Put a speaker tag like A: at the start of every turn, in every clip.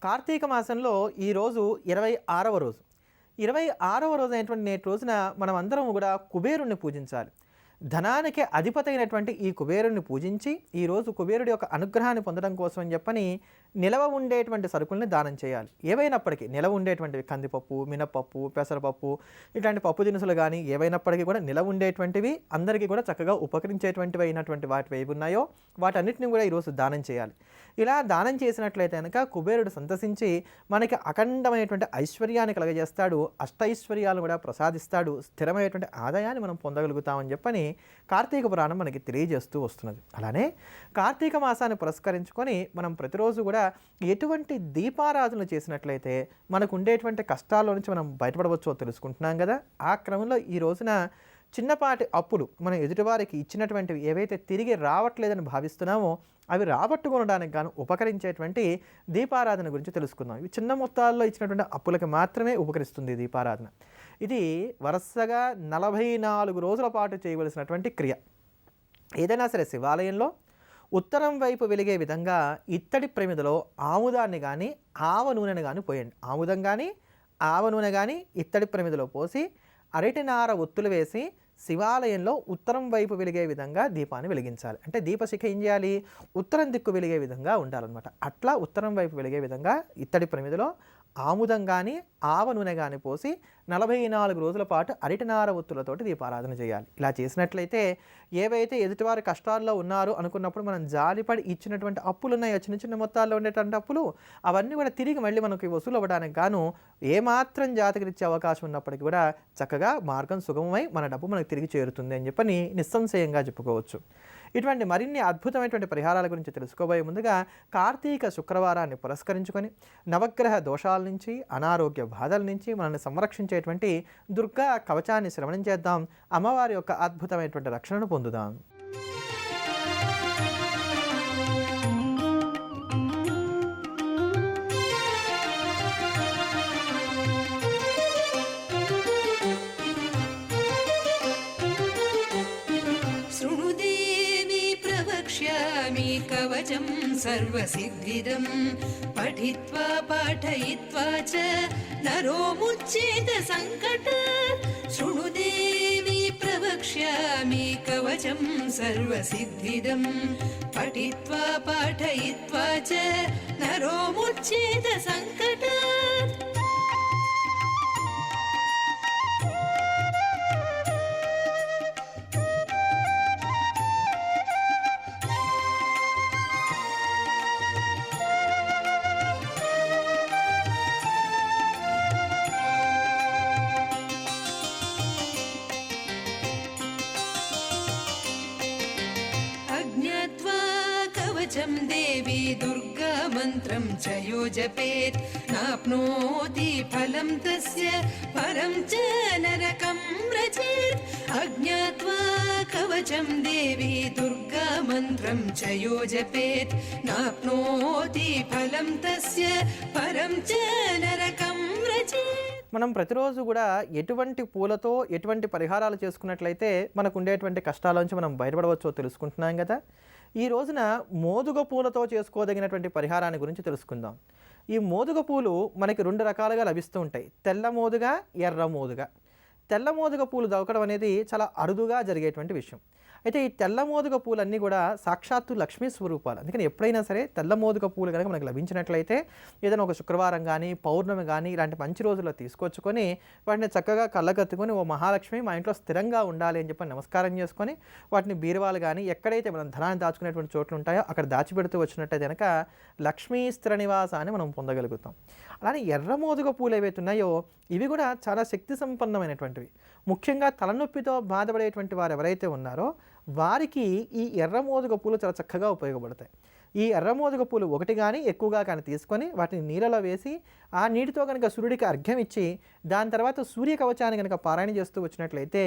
A: కార్తీక మాసంలో ఈరోజు 26వ రోజు. 26వ రోజు అయినటువంటి నేటి రోజున మనం అందరం కూడా కుబేరుణ్ణి పూజించాలి. ధనానికి అధిపతి అయినటువంటి ఈ కుబేరుణ్ణి పూజించి ఈరోజు కుబేరుడి యొక్క అనుగ్రహాన్ని పొందడం కోసం అని చెప్పని నిలవ ఉండేటువంటి సరుకుల్ని దానం చేయాలి. ఏవైనప్పటికీ నిలవ ఉండేటువంటివి కందిపప్పు, మినపప్పు, పెసరపప్పు ఇట్లాంటి పప్పు దినుసులు కానీ ఏవైనప్పటికీ కూడా నిలవ ఉండేటువంటివి అందరికీ కూడా చక్కగా ఉపకరించేటువంటివి అయినటువంటి వాటి ఏవి ఉన్నాయో వాటన్నిటిని కూడా ఈరోజు దానం చేయాలి. ఇలా దానం చేసినట్లయితే కనుక కుబేరుడు సంతసించి మనకి అఖండమైనటువంటి ఐశ్వర్యాన్ని కలగజేస్తాడు, అష్టైశ్వర్యాలను కూడా ప్రసాదిస్తాడు, స్థిరమైనటువంటి ఆదాయాన్ని మనం పొందగలుగుతామని చెప్పని కార్తీక పురాణం మనకి తెలియజేస్తూ వస్తున్నది. అలానే కార్తీక మాసాన్ని పురస్కరించుకొని మనం ప్రతిరోజు కూడా ఎటువంటి దీపారాధనలు చేసినట్లయితే మనకు ఉండేటువంటి కష్టాల నుంచి మనం బయటపడవచ్చో తెలుసుకుంటున్నాం కదా. ఆ క్రమంలో ఈ రోజున చిన్నపాటి అప్పులు మనం ఎదుటివారికి ఇచ్చినటువంటివి ఏవైతే తిరిగి రావట్లేదని భావిస్తున్నామో అవి రాబట్టుకొనడానికి గాను ఉపకరించేటువంటి దీపారాధన గురించి తెలుసుకుందాం. ఇవి చిన్న మొత్తాల్లో ఇచ్చినటువంటి అప్పులకి మాత్రమే ఉపకరిస్తుంది దీపారాధన. ఇది వరుసగా 44 రోజుల పాటు చేయవలసినటువంటి క్రియ. ఏదైనా సరే శివాలయంలో ఉత్తరం వైపు వెలిగే విధంగా ఇత్తడి ప్రమిదలో ఆముదాన్ని కానీ ఆవ నూనెను కానీ పోయండి. ఆముదం కానీ ఆవ నూనె కానీ ఇత్తడి ప్రమిదలో పోసి అరటినార ఒత్తులు వేసి శివాలయంలో ఉత్తరం వైపు వెలిగే విధంగా దీపాన్ని వెలిగించాలి. అంటే దీపశిఖ ఏం చేయాలి, ఉత్తరం దిక్కు వెలిగే విధంగా ఉండాలన్నమాట. అట్లా ఉత్తరం వైపు వెలిగే విధంగా ఇత్తడి ప్రమిదలో ఆముదం కానీ ఆవ నూనె కానీ పోసి 44 రోజుల పాటు అరటినార ఒత్తులతోటి దీపారాధన చేయాలి. ఇలా చేసినట్లయితే ఏవైతే ఎదుటివారు కష్టాల్లో ఉన్నారు అనుకున్నప్పుడు మనం జాలిపడి ఇచ్చినటువంటి అప్పులు ఉన్నాయో చిన్న చిన్న మొత్తాల్లో ఉండేటువంటి అప్పులు అవన్నీ కూడా తిరిగి మళ్ళీ మనకి వసూలు అవ్వడానికి గాను ఏమాత్రం జాతకరిచ్చే అవకాశం ఉన్నప్పటికీ కూడా చక్కగా మార్గం సుగమమై మన డబ్బు మనకు తిరిగి చేరుతుంది అని చెప్పని నిస్సంశయంగా చెప్పుకోవచ్చు. ఇటువంటి మరిన్ని అద్భుతమైనటువంటి పరిహారాల గురించి తెలుసుకోబోయే ముందుగా కార్తీక శుక్రవారాన్ని పురస్కరించుకొని నవగ్రహ దోషాల నుంచి అనారోగ్య బాధల నుంచి మనల్ని సంరక్షించేటువంటి దుర్గా కవచాన్ని శ్రవణం చేద్దాం. అమ్మవారి యొక్క అద్భుతమైనటువంటి రక్షణను పొందుదాం.
B: కవచం సర్వసిద్ధిదం పఠిత్వా పాఠయిత్వా చ నరో ముచ్యేత సంకట. శృణుదేవి ప్రవక్ష్యామి కవచం సర్వసిద్ధిదం పఠిత్వా పాఠయిత్వా చ నరో ముచ్యేత సంకట. దేవి దుర్గా మంత్రం చ యో జపేత్ నాప్నోతి ఫలం తస్య పరం చ నరకం వ్రజేత్. అజ్ఞాత్వా కవచం దేవి దుర్గా మంత్రం చ యో జపేత్ నాప్నోతి ఫలం తస్య పరం చ నరకం వ్రజేత్.
A: మనం ప్రతిరోజు కూడా ఎటువంటి పూలతో ఎటువంటి పరిహారాలు చేసుకున్నట్లయితే మనకు ఉండేటువంటి కష్టాల నుంచి మనం బయటపడవచ్చో తెలుసుకుంటున్నాం కదా. ఈ రోజున మోదుగ పూలతో చేసుకోదగినటువంటి పరిహారాన్ని గురించి తెలుసుకుందాం. ఈ మోదుగ పూలు మనకి 2 రకాలుగా లభిస్తూ ఉంటాయి, తెల్ల మోదుగ, ఎర్ర మోదుగ. తెల్ల మోదుగ పూలు దొరకడం అనేది చాలా అరుదుగా జరిగేటువంటి విషయం. అయితే ఈ తెల్ల మోదుగ పూలన్నీ కూడా సాక్షాత్తు లక్ష్మీ స్వరూపాలు. అందుకని ఎప్పుడైనా సరే తెల్ల మోదుగ పూలు కనుక మనకు లభించినట్లయితే ఏదైనా ఒక శుక్రవారం కానీ పౌర్ణమి కానీ ఇలాంటి మంచి రోజుల్లో తీసుకొచ్చుకొని వాటిని చక్కగా కళ్ళగత్తుకొని ఓ మహాలక్ష్మి మా ఇంట్లో స్థిరంగా ఉండాలి అని చెప్పి నమస్కారం చేసుకొని వాటిని బీరువాలు కానీ ఎక్కడైతే మనం ధనాన్ని దాచుకునేటువంటి చోట్లు ఉంటాయో అక్కడ దాచిపెడుతూ వచ్చినట్టయితే కనుక లక్ష్మీ స్థిర నివాసాన్ని మనం పొందగలుగుతాం. అలానే ఎర్ర మోదుగ పూలు ఏవైతే ఉన్నాయో ఇవి కూడా చాలా శక్తి సంపన్నమైనటువంటివి. ముఖ్యంగా తలనొప్పితో బాధపడేటువంటి వారు ఎవరైతే ఉన్నారో వారికి ఈ ఎర్ర మోదుగ పూలు చాలా చక్కగా ఉపయోగపడతాయి. ఈ ఎర్ర మోదుగ పూలు ఒకటి కానీ ఎక్కువగా కానీ తీసుకొని వాటిని నీళ్ళలో వేసి ఆ నీటితో కనుక సూర్యుడికి అర్ఘ్యం ఇచ్చి దాని తర్వాత సూర్య కవచాన్ని కనుక పారాయణ చేస్తూ వచ్చినట్లయితే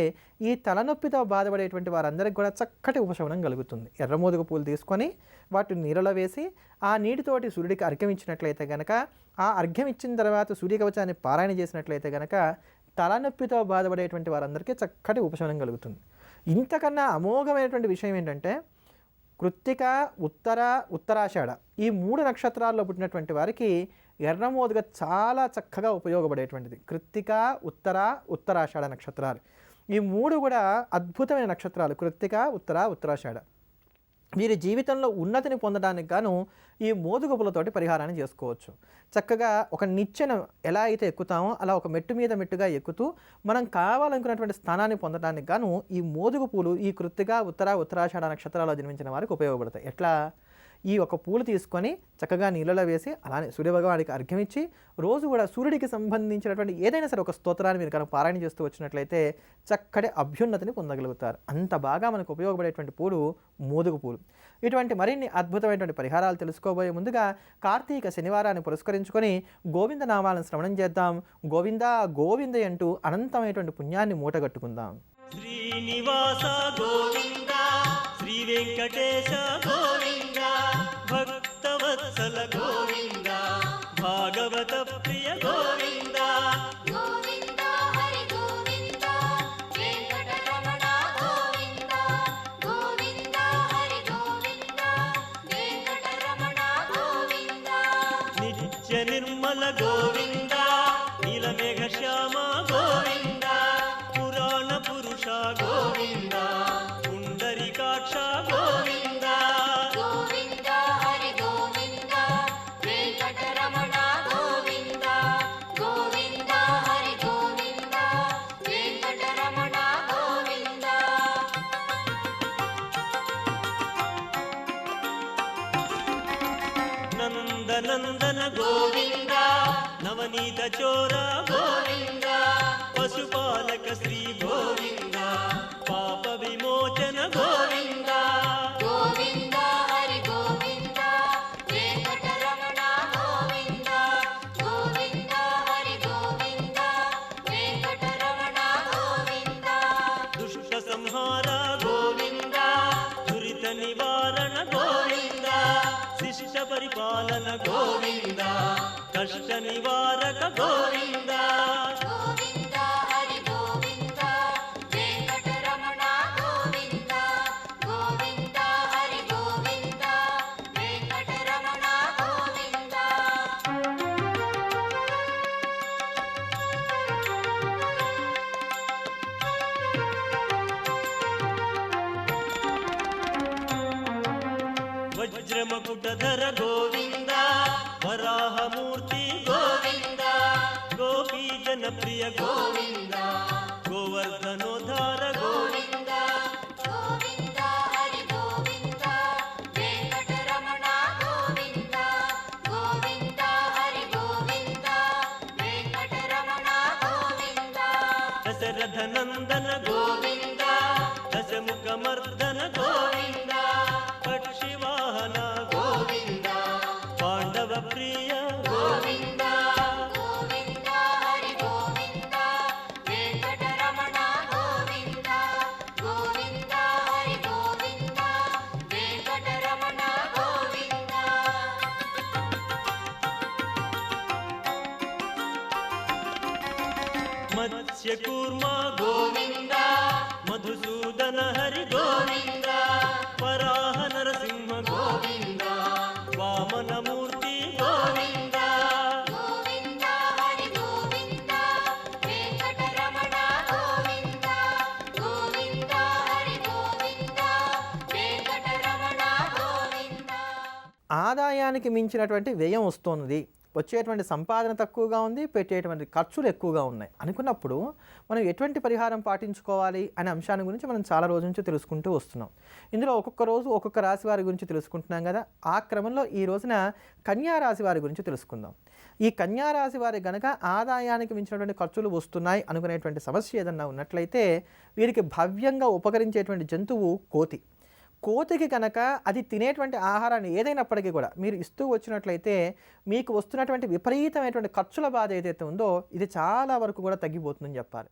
A: ఈ తలనొప్పితో బాధపడేటువంటి వారందరికీ కూడా చక్కటి ఉపశమనం కలుగుతుంది. ఎర్ర మోదుగ పూలు తీసుకొని వాటిని నీళ్ళలో వేసి ఆ నీటితోటి సూర్యుడికి అర్ఘ్యం ఇచ్చినట్లయితే కనుక ఆ అర్ఘ్యం ఇచ్చిన తర్వాత సూర్య కవచాన్ని పారాయణ చేసినట్లయితే కనుక తలనొప్పితో బాధపడేటువంటి వారందరికీ చక్కటి ఉపశమనం కలుగుతుంది. ఇంతకన్నా అమోఘమైనటువంటి విషయం ఏంటంటే కృత్తిక, ఉత్తరాషాఢ ఈ 3 నక్షత్రాల్లో పుట్టినటువంటి వారికి ఎర్ర మోదుగ చాలా చక్కగా ఉపయోగపడేటువంటిది. కృత్తిక, ఉత్తరాషాఢ నక్షత్రాలు ఈ 3 కూడా అద్భుతమైన నక్షత్రాలు. కృత్తిక, ఉత్తరాషాఢ. వీరి జీవితంలో ఉన్నతిని పొందడానికి గాను ఈ మోదుగ పూలతోటి పరిహారాన్ని చేసుకోవచ్చు. చక్కగా ఒక నిచ్చెన ఎలా అయితే ఎక్కుతామో అలా ఒక మెట్టు మీద మెట్టుగా ఎక్కుతూ మనం కావాలనుకున్నటువంటి స్థానాన్ని పొందడానికి గాను ఈ మోదుగ పూలు ఈ కృత్తిక, ఉత్తరాషాఢ నక్షత్రాల్లో జన్మించిన వారికి ఉపయోగపడతాయి. ఎట్లా? ఈ ఒక పూలు తీసుకొని చక్కగా నీళ్ళలో వేసి అలానే సూర్యభగవానికి అర్ఘ్యం ఇచ్చి రోజు కూడా సూర్యుడికి సంబంధించినటువంటి ఏదైనా సరే ఒక స్తోత్రాన్ని మీరు కనుక పారాయణ చేస్తూ వచ్చినట్లయితే చక్కటి అభ్యున్నతిని పొందగలుగుతారు. అంత బాగా మనకు ఉపయోగపడేటువంటి పూలు మోదుగ పూలు. ఇటువంటి మరిన్ని అద్భుతమైనటువంటి పరిహారాలు తెలుసుకోబోయే ముందుగా కార్తీక శనివారాన్ని పురస్కరించుకొని గోవింద నామాలను శ్రవణం చేద్దాం. గోవింద గోవింద అంటూ అనంతమైనటువంటి పుణ్యాన్ని మూటగట్టుకుందాం.
C: శ్రీనివాస గోవింద, శ్రీ వెంకటేశ గోవింద, భక్తవత్సల గోవింద, భాగవత ప్రియ గోవింద.
D: గోవింద హరి గోవింద, వెంకటరమణ గోవింద. గోవింద హరి గోవింద, వెంకటరమణ గోవింద.
C: నిత్య నిర్మల గోవింద, నీలమేఘ శ్యామ గోవింద, పురాణ పురుష గోవింద, పుండరీకాక్ష గోవింద.
D: గోవింద హరి గోవింద, వెంకటరమణ గోవింద. గోవింద హరి గోవింద, వెంకటరమణ గోవింద.
C: నందనందన గోవింద, నవనీత చోర గోవింద, పశుపాలక శ్రీ గోవింద, పాప విమోచన గోవింద.
D: గోవింద హరి గోవింద, వెంకటరమణ గోవింద. గోవింద హరి గోవింద, వెంకటరమణ గోవింద.
C: దుష్ట సంహార గోవింద, దురిత నివారణ గోవింద, శిష్ట పరిపాలన గోవింద, కష్ట నివారక గోవింద.
D: గోవింద హరి గోవింద, వెంకటరమణ గోవింద. గోవింద హరి గోవింద, వెంకటరమణ గోవింద.
C: వజ్రమకుటధర గోవింద, వరాహమూర్తి గోవింద, గోపీ జనప్రియ గోవింద, గోవర్ధనోద్ధార గోవింద.
D: గోవింద హరి గోవింద, వెంకటరమణ గోవింద. గోవింద హరి గోవింద, వెంకటరమణ గోవింద.
C: దశరథ నందన గోవింద, దశముఖమర్దన గోవింద, పక్షివాహన గోవింద, పాండవ ప్రియ
D: గోవింద. గోవింద హరి గోవింద, వెంకటరమణ గోవింద. గోవింద హరి గోవింద, వెంకటరమణ గోవింద.
C: మత్స్యకూర్మ గోవింద, మధుసూదన హరి గోవింద, వరాహ నరసింహ గోవింద, వామనమూర్తి గోవింద.
D: గోవింద హరి గోవింద, వెంకటరమణ గోవింద. గోవింద హరి గోవింద, వెంకటరమణ గోవింద.
A: ఆదాయానికి మించినటువంటి వ్యయం వస్తున్నది, వచ్చేటువంటి సంపాదన తక్కువగా ఉంది, పెట్టేటువంటి ఖర్చులు ఎక్కువగా ఉన్నాయి అనుకున్నప్పుడు మనం ఎటువంటి పరిహారం పాటించుకోవాలి అనే అంశాన్ని గురించి మనం చాలా రోజుల నుంచి తెలుసుకుంటూ వస్తున్నాం. ఇందులో ఒక్కొక్క రోజు ఒక్కొక్క రాశి వారి గురించి తెలుసుకుంటున్నాం కదా. ఆ క్రమంలో ఈ రోజున కన్యా రాశి వారి గురించి తెలుసుకుందాం. ఈ కన్యా రాశి వారి గనక ఆదాయానికి మించినటువంటి ఖర్చులు వస్తున్నాయి అనుకునేటువంటి సమస్య ఏదన్నా ఉన్నట్లయితే వీరికి భవ్యంగా ఉపకరించేటువంటి జంతువు కోతి. కోతికి కనుక అది తినేటువంటి ఆహారాన్ని ఏదైనప్పటికీ కూడా మీరు ఇస్తూ వచ్చినట్లయితే మీకు వస్తున్నటువంటి విపరీతమైనటువంటి ఖర్చుల బాధ ఏదైతే ఉందో ఇది చాలా వరకు కూడా తగ్గిపోతుందని చెప్పాలి.